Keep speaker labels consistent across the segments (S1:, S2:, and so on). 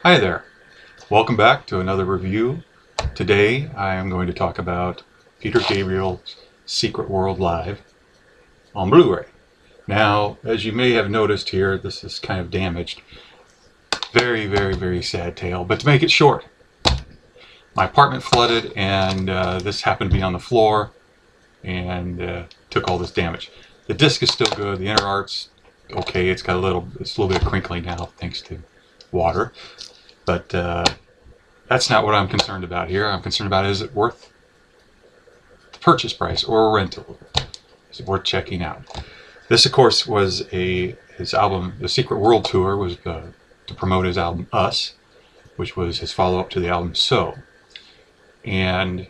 S1: Hi there. Welcome back to another review. Today I am going to talk about Peter Gabriel's Secret World Live on Blu-ray. Now, as you may have noticed here, this is kind of damaged. Very, very, very sad tale. But to make it short, my apartment flooded and this happened to be on the floor and took all this damage. The disc is still good. The inner art's okay. It's a little bit crinkly now thanks to water. But that's not what I'm concerned about here. I'm concerned about, is it worth the purchase price or a rental? Is it worth checking out? This, of course, was his album, The Secret World Tour, was to promote his album Us, which was his follow-up to the album So. And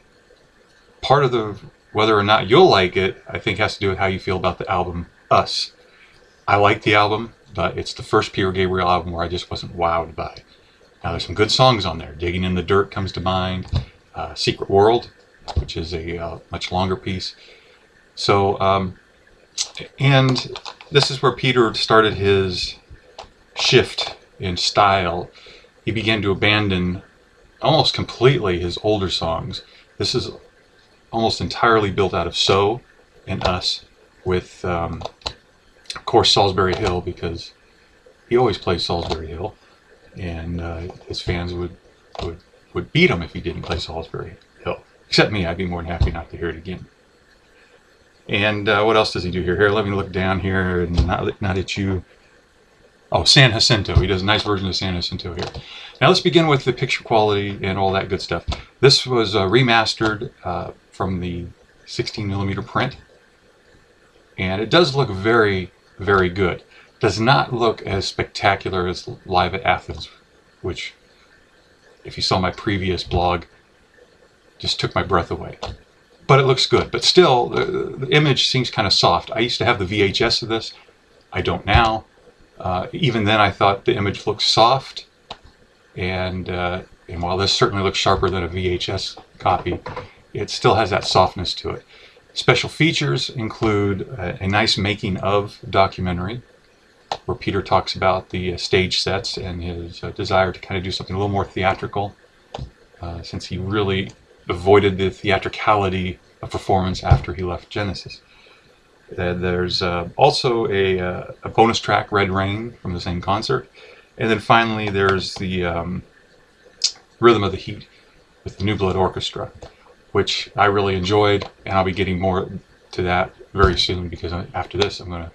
S1: part of whether or not you'll like it, I think, has to do with how you feel about the album Us. I like the album, but it's the first Peter Gabriel album where I just wasn't wowed by it. Now, there's some good songs on there. Digging in the Dirt comes to mind. Secret World, which is a much longer piece. So, and this is where Peter started his shift in style. He began to abandon almost completely his older songs. This is almost entirely built out of So and Us, with, of course, Salisbury Hill, because he always plays Salisbury Hill. And his fans would beat him if he didn't play Salisbury Hill. Except me, I'd be more than happy not to hear it again. And what else does he do here? Here, let me look down here and not at you. Oh, San Jacinto. He does a nice version of San Jacinto here. Now let's begin with the picture quality and all that good stuff. This was remastered from the 16mm print. And it does look very, very good. Does not look as spectacular as Live at Athens, which, if you saw my previous blog, just took my breath away. But it looks good. But still, the image seems kind of soft. I used to have the VHS of this. I don't now. Even then, I thought the image looked soft. And while this certainly looks sharper than a VHS copy, it still has that softness to it. Special features include a nice making of documentary, where Peter talks about the stage sets and his desire to kind of do something a little more theatrical, since he really avoided the theatricality of performance after he left Genesis. There's also a bonus track, Red Rain, from the same concert. And then finally there's the Rhythm of the Heat with the New Blood Orchestra, which I really enjoyed, and I'll be getting more to that very soon, because after this I'm going to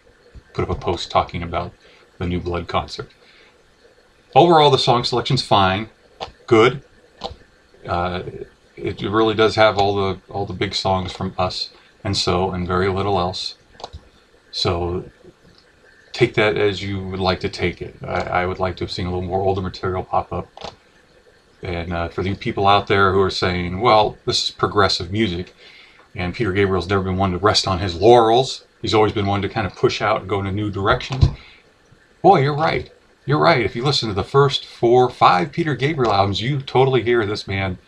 S1: put up a post talking about the New Blood concert. Overall, the song selection's fine, good. It really does have all the big songs from Us and So, and very little else. So take that as you would like to take it. I would like to have seen a little more older material pop up. And for the people out there who are saying, well, this is progressive music, and Peter Gabriel's never been one to rest on his laurels. He's always been one to kind of push out and go in a new direction. Boy, you're right. You're right. If you listen to the first 4 or 5 Peter Gabriel albums, you totally hear this man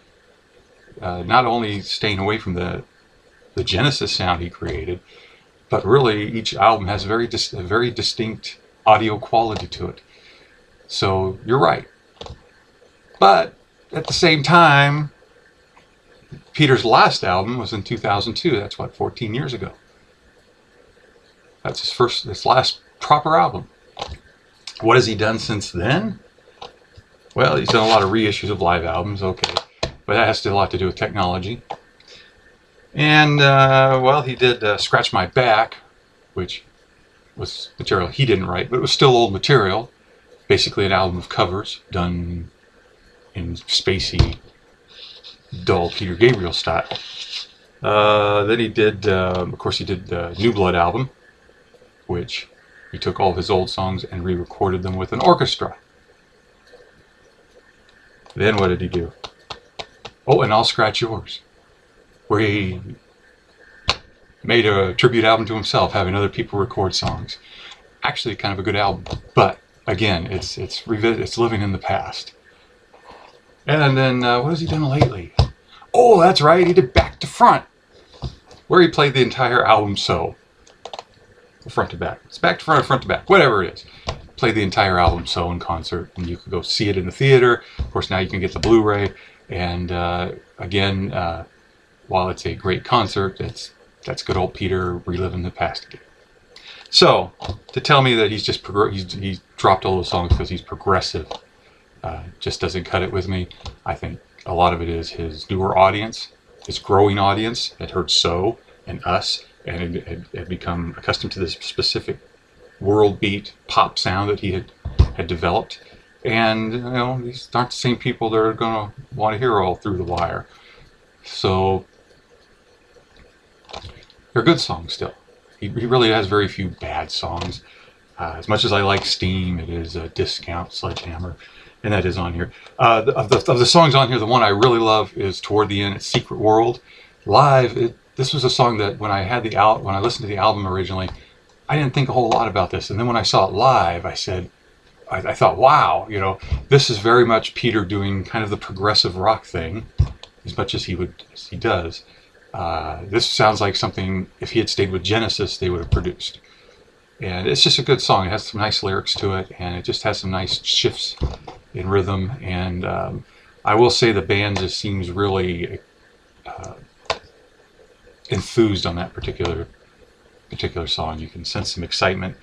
S1: not only staying away from the Genesis sound he created, but really each album has a very distinct audio quality to it. So you're right. But at the same time, Peter's last album was in 2002. That's what, 14 years ago. That's his last proper album. What has he done since then? Well, he's done a lot of reissues of live albums, okay. But that has a lot to do with technology. And, well, he did Scratch My Back, which was material he didn't write, but it was still old material. Basically an album of covers done in spacey, dull Peter Gabriel style. Then he did, of course, he did the New Blood album, which he took all of his old songs and re-recorded them with an orchestra. Then what did he do? Oh, and I'll Scratch Yours, where he made a tribute album to himself, having other people record songs. Actually, kind of a good album, but again, it's living in the past. And then what has he done lately? Oh, that's right, he did Back to Front, where he played the entire album So, front to back. It's back to front or front to back, whatever it is. played the entire album so in concert, and you could go see it in the theater. Of course, now you can get the Blu-ray, and again, while it's a great concert, that's good old Peter reliving the past again. So, to tell me that he's just he's dropped all those songs because he's progressive, just doesn't cut it with me. I think a lot of it is his newer audience, his growing audience that heard So and Us, and had become accustomed to this specific world beat pop sound that he had developed. And you know, these aren't the same people that are going to want to hear all through the wire. So they're good songs still. He really has very few bad songs. As much as I like Steam, it is a Discount, Sledgehammer, and that is on here. Of the songs on here, the one I really love is toward the end. It's Secret World. Live, this was a song that when I listened to the album originally, I didn't think a whole lot about this. And then when I saw it live, I thought, wow, you know, this is very much Peter doing kind of the progressive rock thing, as much as he does. This sounds like something, if he had stayed with Genesis, they would have produced. And it's just a good song. It has some nice lyrics to it, and it just has some nice shifts in rhythm. And I will say the band just seems really enthused on that particular song. You can sense some excitement.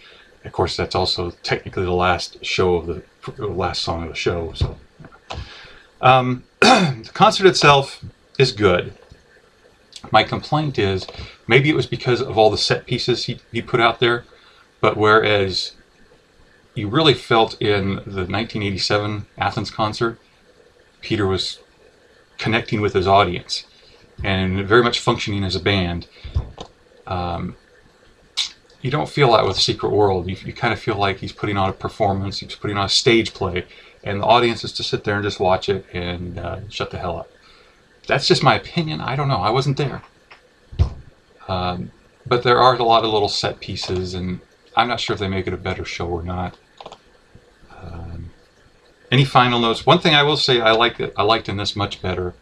S1: Of course, that's also technically the last song of the show. So the concert itself is good. My complaint is maybe it was because of all the set pieces he put out there, but whereas you really felt in the 1987 Athens concert, Peter was connecting with his audience and very much functioning as a band. You don't feel that with Secret World. You kind of feel like he's putting on a performance, he's putting on a stage play, and the audience is to sit there and just watch it and shut the hell up. That's just my opinion. I don't know. I wasn't there. But there are a lot of little set pieces, and I'm not sure if they make it a better show or not. Any final notes? One thing I will say I liked in this much better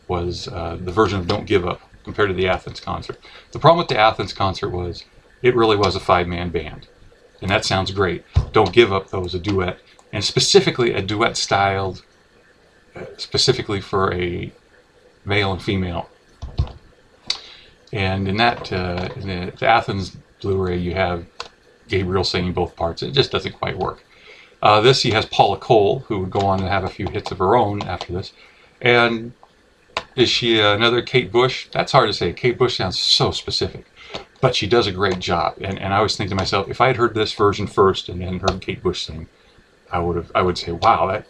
S1: was the version of Don't Give Up compared to the Athens concert. The problem with the Athens concert was it really was a 5-man band, and that sounds great. Don't Give Up, though, was a duet, and specifically a duet styled specifically for a male and female. And in that, in the Athens Blu-ray, you have Gabriel singing both parts. It just doesn't quite work. This, he has Paula Cole, who would go on to have a few hits of her own after this. And is she another Kate Bush? That's hard to say. Kate Bush sounds so specific, but she does a great job. And I always think to myself, if I had heard this version first and then heard Kate Bush sing, I would say, wow,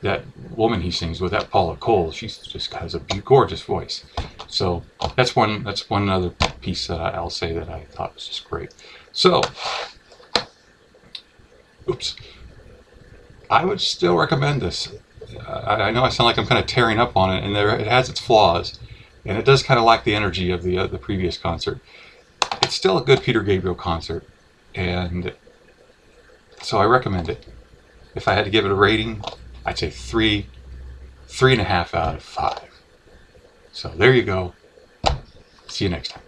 S1: that woman he sings with, that Paula Cole, she just has a gorgeous voice. So that's one other piece that I'll say that I thought was just great. So, oops, I would still recommend this. I know I sound like I'm kind of tearing up on it, and it has its flaws, and it does kind of lack the energy of the previous concert. It's still a good Peter Gabriel concert, and so I recommend it. If I had to give it a rating, I'd say 3.5 out of 5. So there you go. See you next time.